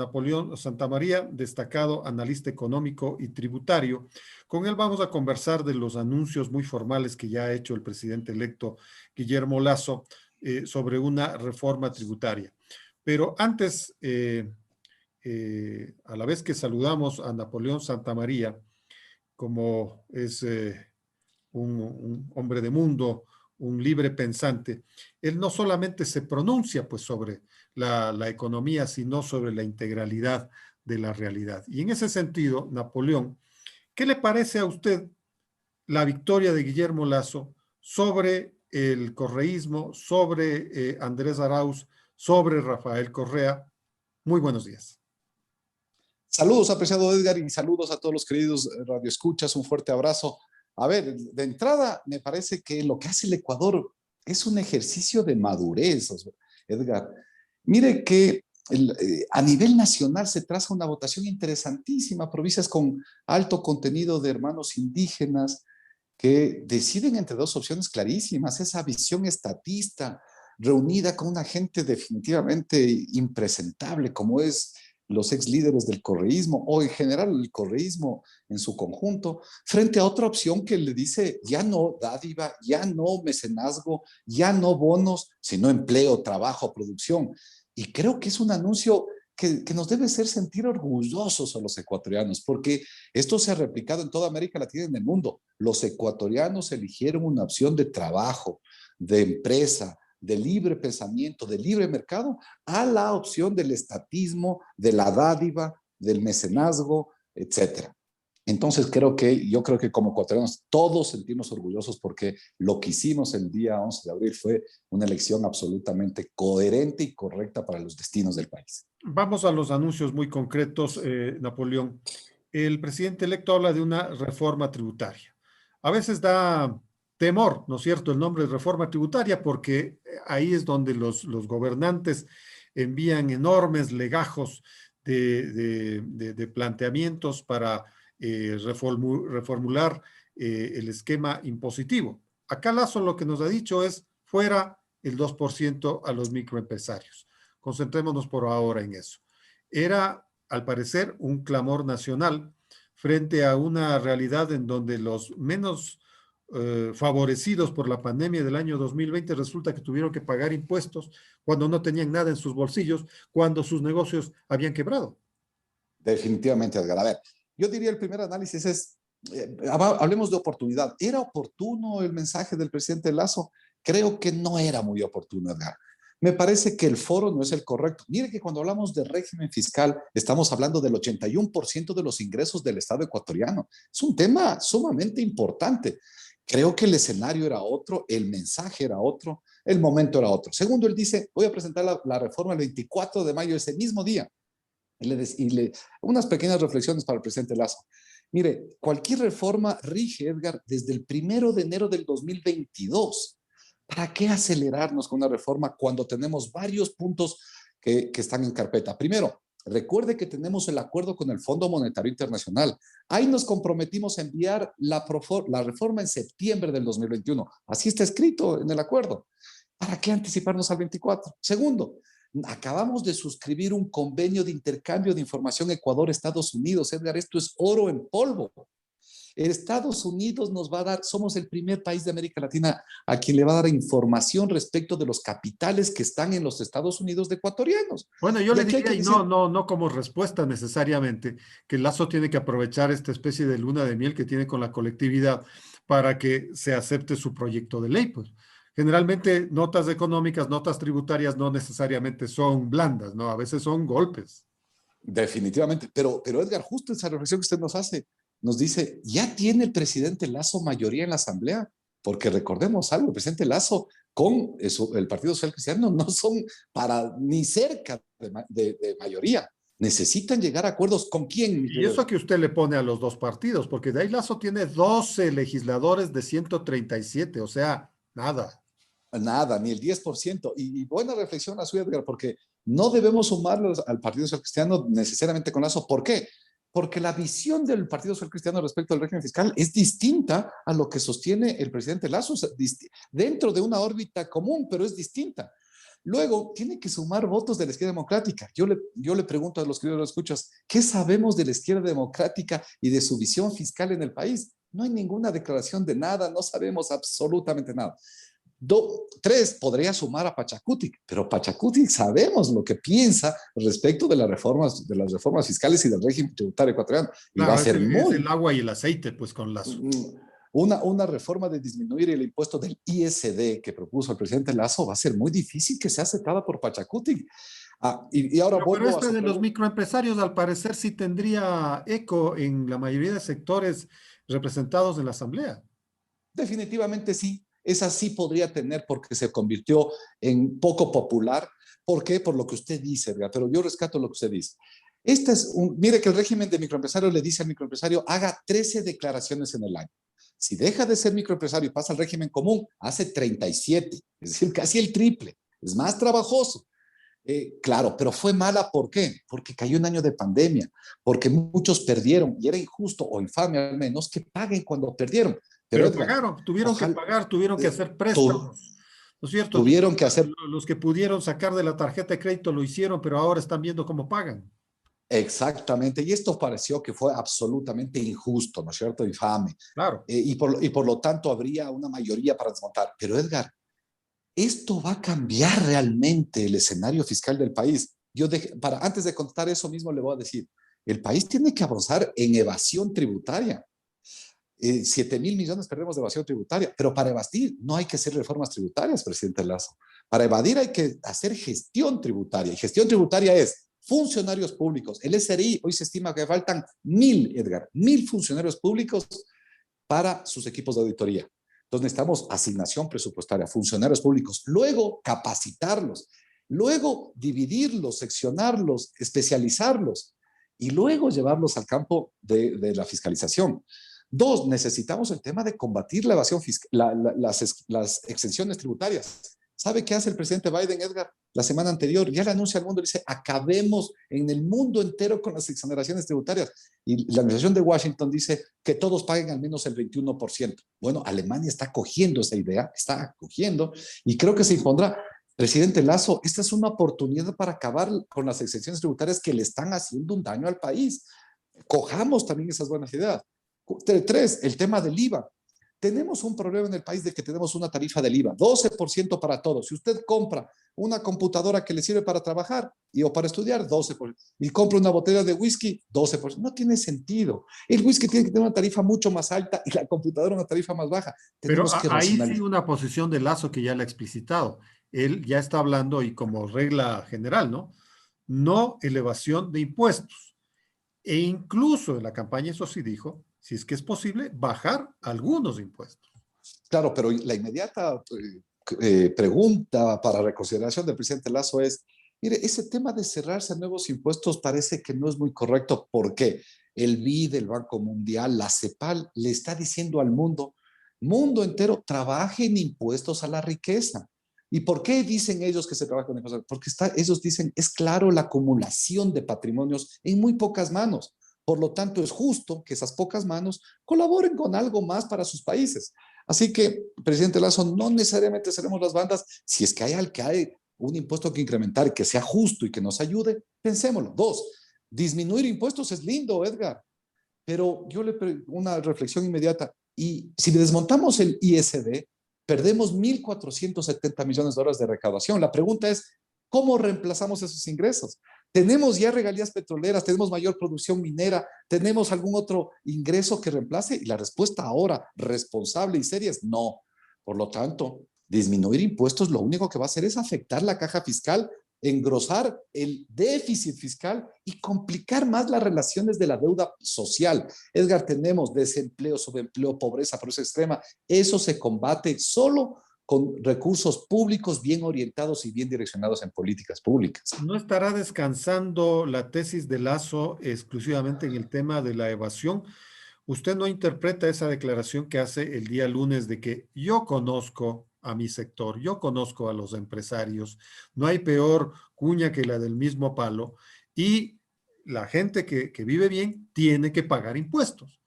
Napoleón Santamaría, destacado analista económico y tributario. Con él vamos a conversar de los anuncios muy formales que ya ha hecho el presidente electo Guillermo Lasso sobre una reforma tributaria. Pero antes, a la vez que saludamos a Napoleón Santamaría, como es un hombre de mundo, un libre pensante, él no solamente se pronuncia pues sobre la economía, sino sobre la integralidad de la realidad. Y en ese sentido, Napoleón, ¿qué le parece a usted la victoria de Guillermo Lasso sobre el correísmo, sobre Andrés Arauz, sobre Rafael Correa? Muy buenos días. Saludos, apreciado Edgar, y saludos a todos los queridos radioescuchas. Un fuerte abrazo. A ver, de entrada, me parece que lo que hace el Ecuador es un ejercicio de madurez, Edgar. Mire que a nivel nacional se traza una votación interesantísima, provincias con alto contenido de hermanos indígenas que deciden entre dos opciones clarísimas, esa visión estatista reunida con una gente definitivamente impresentable como es los ex líderes del correísmo o en general el correísmo en su conjunto, frente a otra opción que le dice ya no dádiva, ya no mecenazgo, ya no bonos, sino empleo, trabajo, producción. Y creo que es un anuncio que nos debe hacer sentir orgullosos a los ecuatorianos, porque esto se ha replicado en toda América Latina y en el mundo. Los ecuatorianos eligieron una opción de trabajo, de empresa, de libre pensamiento, de libre mercado, a la opción del estatismo, de la dádiva, del mecenazgo, etcétera. Entonces yo creo que como ecuatorianos todos sentimos orgullosos porque lo que hicimos el día 11 de abril fue una elección absolutamente coherente y correcta para los destinos del país. Vamos a los anuncios muy concretos, Napoleón. El presidente electo habla de una reforma tributaria. A veces da temor, ¿no es cierto?, el nombre de reforma tributaria, porque ahí es donde los gobernantes envían enormes legajos de planteamientos para reformular el esquema impositivo. Acá Lasso lo que nos ha dicho es fuera el 2% a los microempresarios. Concentrémonos por ahora en eso. Era, al parecer, un clamor nacional frente a una realidad en donde los menos favorecidos por la pandemia del año 2020 resulta que tuvieron que pagar impuestos cuando no tenían nada en sus bolsillos, cuando sus negocios habían quebrado. Definitivamente, Edgar. A ver, yo diría el primer análisis es, hablemos de oportunidad. ¿Era oportuno el mensaje del presidente Lasso? Creo que no era muy oportuno, Edgar. Me parece que el foro no es el correcto. Mire que cuando hablamos de régimen fiscal, estamos hablando del 81% de los ingresos del Estado ecuatoriano. Es un tema sumamente importante. Creo que el escenario era otro, el mensaje era otro, el momento era otro. Segundo, él dice, voy a presentar la reforma el 24 de mayo, ese mismo día. Unas pequeñas reflexiones para el presidente Lasso. Mire, cualquier reforma rige, Edgar, desde el 1 de enero del 2022. ¿Para qué acelerarnos con una reforma cuando tenemos varios puntos que están en carpeta? Primero, recuerde que tenemos el acuerdo con el Fondo Monetario Internacional. Ahí nos comprometimos a enviar la reforma en septiembre del 2021. Así está escrito en el acuerdo. ¿Para qué anticiparnos al 24? Segundo, acabamos de suscribir un convenio de intercambio de información Ecuador-Estados Unidos. Edgar, esto es oro en polvo. Estados Unidos nos va a dar, somos el primer país de América Latina a quien le va a dar información respecto de los capitales que están en los Estados Unidos de ecuatorianos. Bueno, yo Y le aquí hay diría, que y decir, no como respuesta necesariamente, que Lasso tiene que aprovechar esta especie de luna de miel que tiene con la colectividad para que se acepte su proyecto de ley, pues. Generalmente notas económicas, notas tributarias no necesariamente son blandas, ¿no? A veces son golpes. definitivamente, pero Edgar, justo esa reflexión que usted nos hace, nos dice, ¿ya tiene el presidente Lasso mayoría en la Asamblea? Porque recordemos algo, el presidente Lasso con el Partido Social Cristiano no son para ni cerca de mayoría. Necesitan llegar a acuerdos con quién. Y eso que usted le pone a los dos partidos, porque de ahí Lasso tiene 12 legisladores de 137, o sea, nada. Nada, ni el 10%. Y buena reflexión la suya, Edgar, porque no debemos sumarlos al Partido Social Cristiano necesariamente con Lasso. ¿Por qué? Porque la visión del Partido Social Cristiano respecto al régimen fiscal es distinta a lo que sostiene el presidente Lasso, dentro de una órbita común, pero es distinta. Luego, tiene que sumar votos de la izquierda democrática. Yo le pregunto a los queridos escuchas, ¿qué sabemos de la izquierda democrática y de su visión fiscal en el país? No hay ninguna declaración de nada, no sabemos absolutamente nada. Tres, podría sumar a Pachacutic, pero Pachacutic sabemos lo que piensa respecto de las reformas fiscales y del régimen tributario ecuatoriano. Y va a Claro, ser es muy el agua y el aceite, pues con Lazo. una reforma de disminuir el impuesto del ISD que propuso el presidente Lazo va a ser muy difícil que sea aceptada por Pachacutic. Y ahora Pero vuelvo a este su de los pregunta. microempresarios, al parecer, sí tendría eco en la mayoría de sectores representados en la Asamblea. Definitivamente sí, esa sí podría tener porque se convirtió en poco popular. ¿Por qué? Por lo que usted dice, ¿verdad? Pero yo rescato lo que usted dice. Mire que el régimen de microempresario le dice al microempresario, haga 13 declaraciones en el año. Si deja de ser microempresario y pasa al régimen común, hace 37, es decir, casi el triple. Es más trabajoso. Claro, pero fue mala, ¿por qué? Porque cayó un año de pandemia, porque muchos perdieron y era injusto o infame al menos que paguen cuando perdieron. Pero Pero Edgar, pagaron, tuvieron que ojalá pagar, tuvieron que hacer tu, préstamos, ¿no es cierto? tuvieron que hacer Los que pudieron sacar de la tarjeta de crédito lo hicieron, pero ahora están viendo cómo pagan. exactamente, y esto pareció que fue absolutamente injusto, ¿no es cierto? Infame. Claro. Y por lo tanto habría una mayoría para desmontar. Pero Edgar, esto va a cambiar realmente el escenario fiscal del país. Antes de contar eso mismo, le voy a decir, el país tiene que avanzar en evasión tributaria. 7.000 millones perdemos de evasión tributaria, pero para evadir no hay que hacer reformas tributarias, presidente Lazo. Para evadir hay que hacer gestión tributaria, y gestión tributaria es funcionarios públicos. El SRI hoy se estima que faltan 1.000, Edgar, 1.000 funcionarios públicos para sus equipos de auditoría. Entonces necesitamos asignación presupuestaria, funcionarios públicos, luego capacitarlos, luego dividirlos, seccionarlos, especializarlos y luego llevarlos al campo de la fiscalización. Dos, necesitamos el tema de combatir la evasión fiscal, las exenciones tributarias. ¿Sabe qué hace el presidente Biden, Edgar? La semana anterior ya le anuncia al mundo, dice, acabemos en el mundo entero con las exoneraciones tributarias. Y la administración de Washington dice que todos paguen al menos el 21%. Bueno, Alemania está cogiendo esa idea, está cogiendo, y creo que se impondrá. Presidente Lazo, esta es una oportunidad para acabar con las exenciones tributarias que le están haciendo un daño al país. Cojamos también esas buenas ideas. Tres, el tema del IVA. Tenemos un problema en el país de que tenemos una tarifa del IVA, 12% para todos. Si usted compra una computadora que le sirve para trabajar o para estudiar, 12%. Y compra una botella de whisky, 12%. No tiene sentido. El whisky tiene que tener una tarifa mucho más alta y la computadora una tarifa más baja. Pero Tenemos que ahí sí racionalizar. una posición de Lazo que ya le ha explicitado. Él ya está hablando y como regla general, ¿no? No elevación de impuestos. E incluso en la campaña eso sí dijo, si es que es posible, bajar algunos impuestos. Claro, pero la inmediata pregunta para reconsideración del presidente Lazo es, mire, ese tema de cerrarse a nuevos impuestos parece que no es muy correcto porque el BID, el Banco Mundial, la CEPAL le está diciendo al mundo entero, trabajen impuestos a la riqueza. ¿Y por qué dicen ellos que se trabaja con impuestos? Porque ellos dicen, es claro la acumulación de patrimonios en muy pocas manos. Por lo tanto, es justo que esas pocas manos colaboren con algo más para sus países. Así que, presidente Lazo, no necesariamente seremos las bandas. Si es que hay un impuesto que incrementar, que sea justo y que nos ayude, pensémoslo. Dos, disminuir impuestos es lindo, Edgar, pero una reflexión inmediata. Y si desmontamos el ISD, perdemos 1.470 millones de dólares de recaudación. La pregunta es, ¿cómo reemplazamos esos ingresos? ¿Tenemos ya regalías petroleras? ¿Tenemos mayor producción minera? ¿Tenemos algún otro ingreso que reemplace? Y la respuesta ahora, responsable y seria, es no. Por lo tanto, disminuir impuestos lo único que va a hacer es afectar la caja fiscal, engrosar el déficit fiscal y complicar más las relaciones de la deuda social. Edgar, tenemos desempleo, subempleo, pobreza, pobreza extrema. Eso se combate solo con recursos públicos bien orientados y bien direccionados en políticas públicas. ¿No estará descansando la tesis de Lazo exclusivamente en el tema de la evasión? ¿Usted no interpreta esa declaración que hace el día lunes de que yo conozco a mi sector, yo conozco a los empresarios, no hay peor cuña que la del mismo palo y la gente que vive bien tiene que pagar impuestos?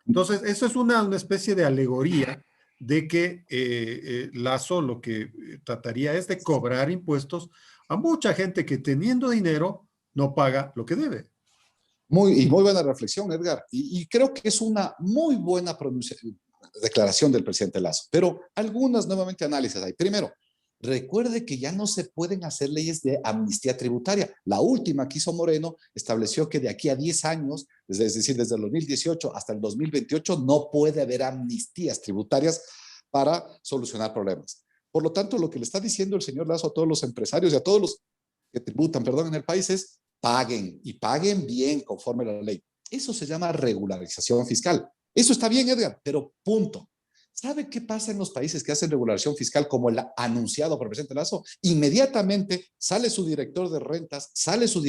Entonces, eso es una especie de alegoría de que Lazo lo que trataría es de cobrar impuestos a mucha gente que teniendo dinero no paga lo que debe. Muy buena reflexión, Edgar. Y creo que es una muy buena declaración del presidente Lazo. Pero algunas nuevamente análisis hay. Primero, recuerde que ya no se pueden hacer leyes de amnistía tributaria. La última que hizo Moreno estableció que de aquí a 10 años, es decir, desde el 2018 hasta el 2028, no puede haber amnistías tributarias para solucionar problemas. Por lo tanto, lo que le está diciendo el señor Lazo a todos los empresarios y a todos los que tributan, perdón, en el país es paguen y paguen bien conforme a la ley. Eso se llama regularización fiscal. Eso está bien, Edgar, pero punto. ¿Sabe qué pasa en los países que hacen regulación fiscal como el anunciado por el presidente Lazo? Inmediatamente sale su director de rentas, sale su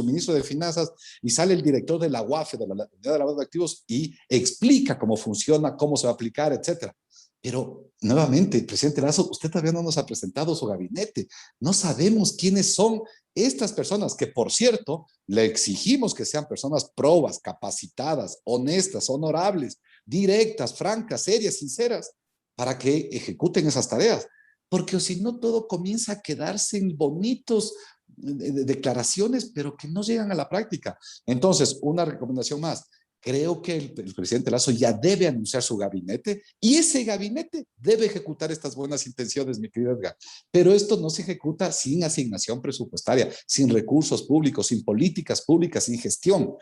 ministro de finanzas y sale el director de la UAFE, de la Unidad de Lavado de Activos, y explica cómo funciona, cómo se va a aplicar, etcétera. Pero nuevamente, presidente Lazo, usted todavía no nos ha presentado su gabinete. No sabemos quiénes son estas personas, que por cierto, le exigimos que sean personas probas, capacitadas, honestas, honorables, directas, francas, serias, sinceras, para que ejecuten esas tareas. Porque si no, todo comienza a quedarse en bonitos declaraciones, pero que no llegan a la práctica. Entonces, una recomendación más. Creo que el presidente Lazo ya debe anunciar su gabinete y ese gabinete debe ejecutar estas buenas intenciones, mi querido Edgar. Pero esto no se ejecuta sin asignación presupuestaria, sin recursos públicos, sin políticas públicas, sin gestión.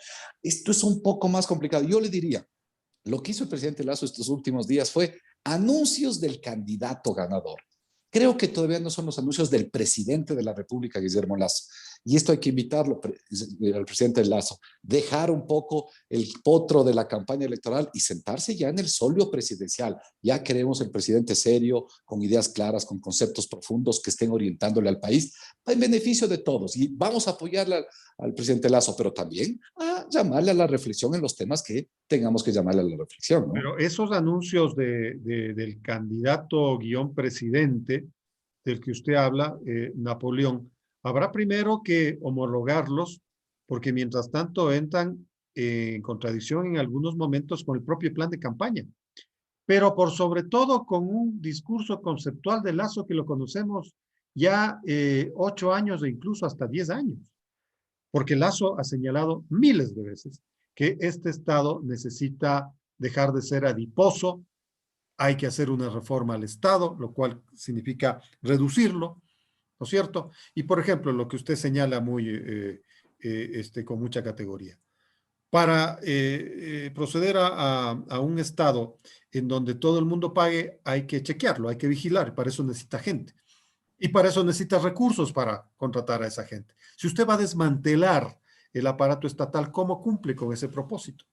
Esto es un poco más complicado. Yo le diría, lo que hizo el presidente Lazo estos últimos días fue anuncios del candidato ganador. Creo que todavía no son los anuncios del presidente de la República, Guillermo Lazo. Y esto hay que invitarlo al presidente Lazo, dejar un poco el potro de la campaña electoral y sentarse ya en el solio presidencial. Ya queremos el presidente serio, con ideas claras, con conceptos profundos que estén orientándole al país en beneficio de todos. Y vamos a apoyarle al presidente Lazo, pero también a llamarle a la reflexión en los temas que tengamos que llamarle a la reflexión, ¿no? Pero esos anuncios del candidato guión presidente del que usted habla, Napoleón, habrá primero que homologarlos, porque mientras tanto entran en contradicción en algunos momentos con el propio plan de campaña, pero por sobre todo con un discurso conceptual de Lazo que lo conocemos ya 8 años e incluso hasta 10 años, porque Lazo ha señalado miles de veces que este Estado necesita dejar de ser adiposo, hay que hacer una reforma al Estado, lo cual significa reducirlo, ¿no es cierto? Y por ejemplo, lo que usted señala con mucha categoría. Para proceder a un Estado en donde todo el mundo pague, hay que chequearlo, hay que vigilar, para eso necesita gente. Y para eso necesita recursos para contratar a esa gente. Si usted va a desmantelar el aparato estatal, ¿cómo cumple con ese propósito?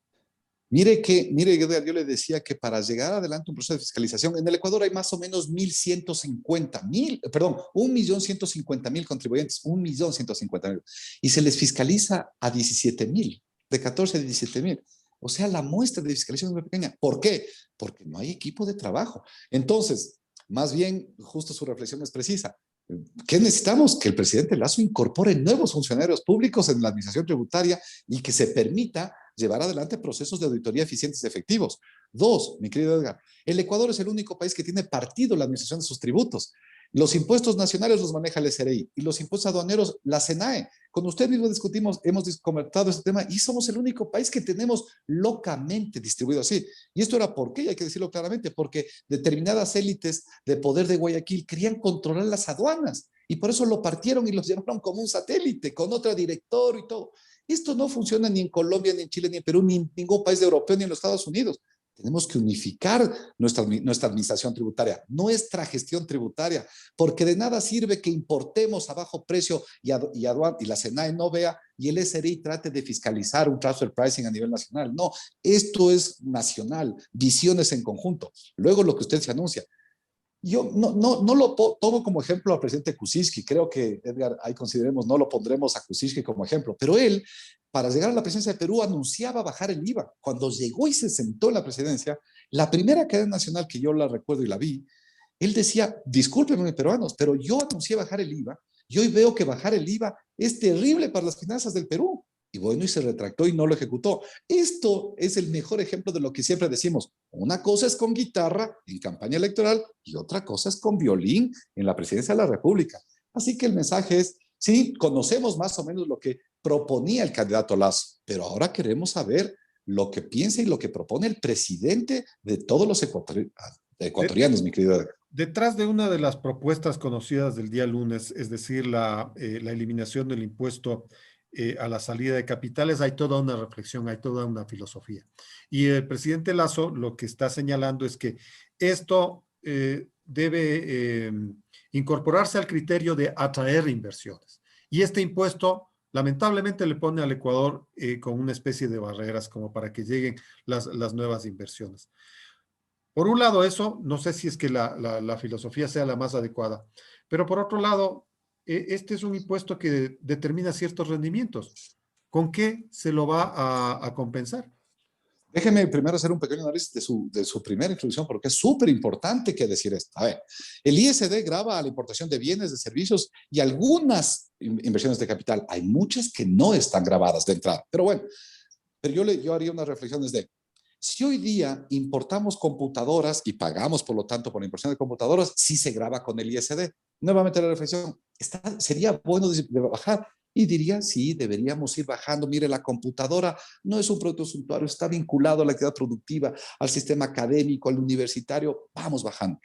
Mire, Edgar, yo le decía que para llegar adelante un proceso de fiscalización, en el Ecuador hay más o menos 1.150.000 contribuyentes, 1.150.000, y se les fiscaliza a 17.000, de 14 a 17.000. O sea, la muestra de fiscalización es muy pequeña. ¿Por qué? Porque no hay equipo de trabajo. Entonces, más bien, justo su reflexión es precisa. ¿Qué necesitamos? Que el presidente Lazo incorpore nuevos funcionarios públicos en la administración tributaria y que se permita llevar adelante procesos de auditoría eficientes y efectivos. Dos, mi querido Edgar, el Ecuador es el único país que tiene partido la administración de sus tributos. Los impuestos nacionales los maneja el SRI y los impuestos aduaneros la SENAE. Con usted mismo hemos comentado este tema y somos el único país que tenemos locamente distribuido así. Y esto era por qué, hay que decirlo claramente, porque determinadas élites de poder de Guayaquil querían controlar las aduanas y por eso lo partieron y los llevaron como un satélite, con otro director y todo. Esto no funciona ni en Colombia, ni en Chile, ni en Perú, ni en ningún país europeo, ni en los Estados Unidos. Tenemos que unificar nuestra administración tributaria, nuestra gestión tributaria, porque de nada sirve que importemos a bajo precio y la SENAE no vea y el SRI trate de fiscalizar un transfer pricing a nivel nacional. No, esto es nacional, visiones en conjunto. Luego lo que usted se anuncia. Yo no lo tomo como ejemplo al presidente Kuczynski. Creo que, Edgar, ahí consideremos, no lo pondremos a Kuczynski como ejemplo, pero él, para llegar a la presidencia de Perú, anunciaba bajar el IVA. Cuando llegó y se sentó en la presidencia, la primera cadena nacional que yo la recuerdo y la vi, él decía, discúlpenme, peruanos, pero yo anuncié bajar el IVA y hoy veo que bajar el IVA es terrible para las finanzas del Perú. Y bueno, y se retractó y no lo ejecutó. Esto es el mejor ejemplo de lo que siempre decimos. Una cosa es con guitarra en campaña electoral y otra cosa es con violín en la presidencia de la República. Así que el mensaje es, sí, conocemos más o menos lo que proponía el candidato Lasso, pero ahora queremos saber lo que piensa y lo que propone el presidente de todos los ecuatorianos, mi querido Edgar. Detrás de una de las propuestas conocidas del día lunes, es decir, la eliminación del impuesto a la salida de capitales, hay toda una reflexión, hay toda una filosofía. Y el presidente Lasso lo que está señalando es que esto debe incorporarse al criterio de atraer inversiones. Y este impuesto lamentablemente le pone al Ecuador con una especie de barreras como para que lleguen las nuevas inversiones. Por un lado eso, no sé si es que la filosofía sea la más adecuada, pero por otro lado, este es un impuesto que determina ciertos rendimientos. ¿Con qué se lo va a compensar? Déjeme primero hacer un pequeño análisis de su primera introducción, porque es súper importante que decir esto. A ver, el ISD grava a la importación de bienes, de servicios y algunas inversiones de capital. Hay muchas que no están grabadas de entrada. Pero bueno, pero yo haría unas reflexiones de, si hoy día importamos computadoras y pagamos, por lo tanto, por la inversión de computadoras, sí se graba con el ISD. Nuevamente la reflexión, sería bueno de bajar. Y diría, sí, deberíamos ir bajando. Mire, la computadora no es un producto suntuario, está vinculado a la actividad productiva, al sistema académico, al universitario. Vamos bajando.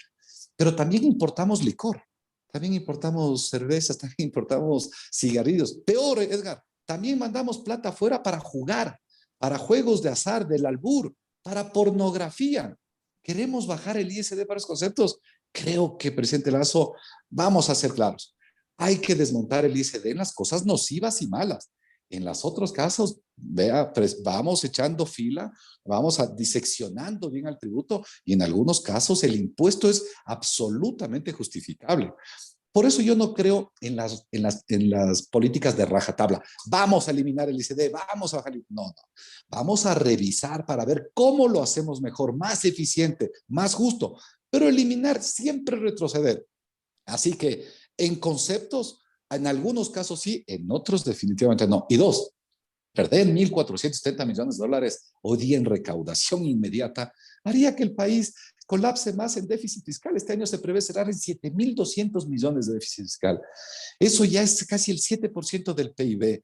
Pero también importamos licor, también importamos cervezas, también importamos cigarrillos. Peor, Edgar, también mandamos plata afuera para jugar, para juegos de azar, del albur, para pornografía. ¿Queremos bajar el ISD para esos conceptos? Creo que, presidente Lazo, vamos a ser claros. Hay que desmontar el ISD en las cosas nocivas y malas. En los otros casos, vea, pues vamos echando fila, vamos diseccionando bien al tributo y en algunos casos el impuesto es absolutamente justificable. Por eso yo no creo en las políticas de rajatabla. Vamos a eliminar el ICD, vamos a bajar. No, no. Vamos a revisar para ver cómo lo hacemos mejor, más eficiente, más justo. Pero eliminar siempre retroceder. Así que en conceptos, en algunos casos sí, en otros definitivamente no. Y dos, perder 1.470 millones de dólares hoy día en recaudación inmediata haría que el país colapse más en déficit fiscal. Este año se prevé cerrar en 7.200 millones de déficit fiscal. Eso ya es casi el 7% del PIB.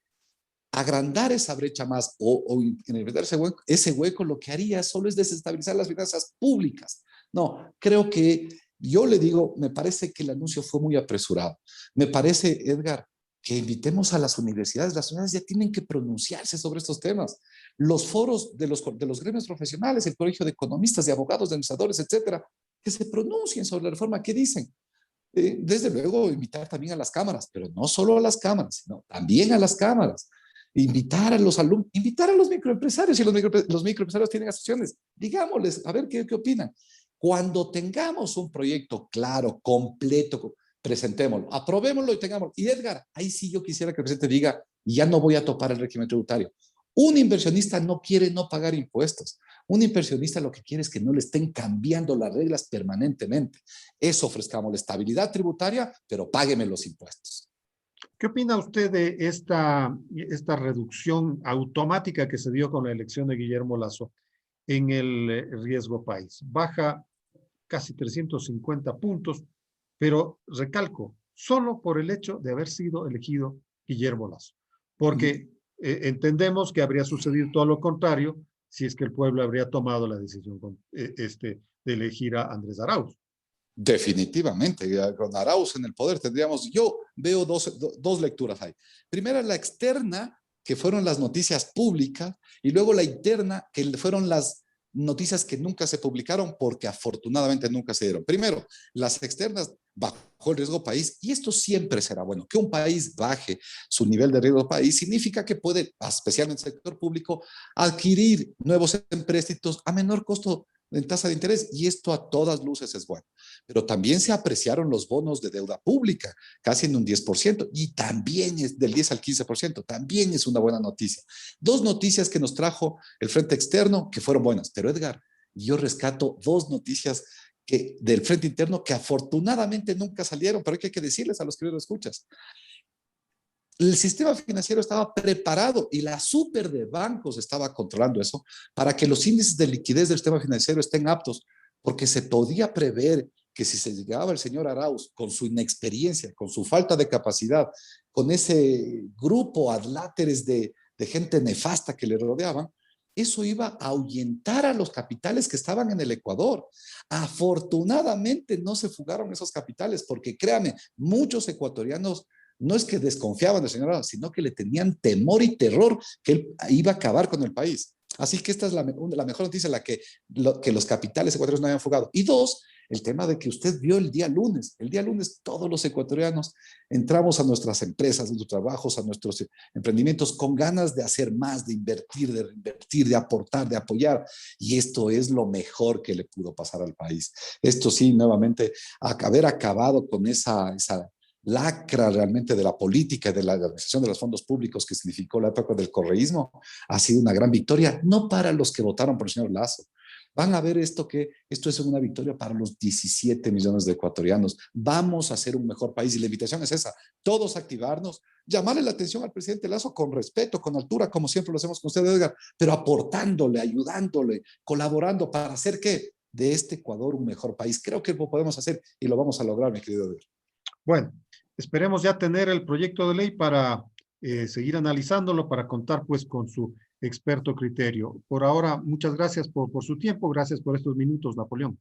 Agrandar esa brecha más o incrementar ese hueco lo que haría solo es desestabilizar las finanzas públicas. No, creo que yo le digo, me parece que el anuncio fue muy apresurado. Me parece, Edgar, que invitemos a las universidades. Las universidades ya tienen que pronunciarse sobre estos temas. Los foros de los gremios profesionales, el Colegio de Economistas, de Abogados, de Administradores, etcétera, que se pronuncien sobre la reforma. ¿Qué dicen? Desde luego, invitar también a las cámaras, pero no solo a las cámaras, sino también a las cámaras. Invitar a los alumnos, invitar a los microempresarios, si los microempresarios tienen asociaciones, digámosles, a ver qué opinan. Cuando tengamos un proyecto claro, completo, presentémoslo, aprobémoslo y tengámoslo. Y Edgar, ahí sí yo quisiera que el presidente diga, ya no voy a topar el régimen tributario. Un inversionista no quiere no pagar impuestos. Un inversionista lo que quiere es que no le estén cambiando las reglas permanentemente. Eso ofrezcamos la estabilidad tributaria, pero págueme los impuestos. ¿Qué opina usted de esta reducción automática que se dio con la elección de Guillermo Lasso en el riesgo país? Baja casi 350 puntos, pero recalco, solo por el hecho de haber sido elegido Guillermo Lasso, porque entendemos que habría sucedido todo lo contrario si es que el pueblo habría tomado la decisión de elegir a Andrés Arauz. Definitivamente, con Arauz en el poder tendríamos, yo veo dos lecturas ahí. Primera, la externa, que fueron las noticias públicas, y luego la interna, que fueron las noticias que nunca se publicaron porque afortunadamente nunca se dieron. Primero, las externas bajó el riesgo país y esto siempre será bueno. Que un país baje su nivel de riesgo país significa que puede, especialmente en el sector público, adquirir nuevos empréstitos a menor costo en tasa de interés y esto a todas luces es bueno. Pero también se apreciaron los bonos de deuda pública, casi en un 10% y también es del 10 al 15%, también es una buena noticia. Dos noticias que nos trajo el frente externo que fueron buenas, pero Edgar, yo rescato dos noticias del frente interno que afortunadamente nunca salieron, pero hay que decirles a los que lo escuchas. El sistema financiero estaba preparado y la super de bancos estaba controlando eso para que los índices de liquidez del sistema financiero estén aptos, porque se podía prever que si se llegaba el señor Arauz con su inexperiencia, con su falta de capacidad, con ese grupo adláteres de gente nefasta que le rodeaban, eso iba a ahuyentar a los capitales que estaban en el Ecuador. Afortunadamente no se fugaron esos capitales, porque créanme, muchos ecuatorianos no es que desconfiaban del señor Arauz, sino que le tenían temor y terror que él iba a acabar con el país. Así que esta es la mejor noticia, que los capitales ecuatorianos no habían fugado. Y dos, el tema de que usted vio el día lunes. El día lunes todos los ecuatorianos entramos a nuestras empresas, a nuestros trabajos, a nuestros emprendimientos con ganas de hacer más, de invertir, de reinvertir, de aportar, de apoyar. Y esto es lo mejor que le pudo pasar al país. Esto sí, nuevamente, haber acabado con esa lacra realmente de la política y de la administración de los fondos públicos que significó la época del correísmo, ha sido una gran victoria, no para los que votaron por el señor Lazo. Van a ver que esto es una victoria para los 17 millones de ecuatorianos. Vamos a ser un mejor país y la invitación es esa, todos activarnos, llamarle la atención al presidente Lazo con respeto, con altura, como siempre lo hacemos con usted, Edgar, pero aportándole, ayudándole, colaborando para hacer que de este Ecuador un mejor país. Creo que lo podemos hacer y lo vamos a lograr, mi querido Edgar. Bueno, esperemos ya tener el proyecto de ley para seguir analizándolo, para contar pues con su experto criterio. Por ahora, muchas gracias por su tiempo, gracias por estos minutos, Napoleón.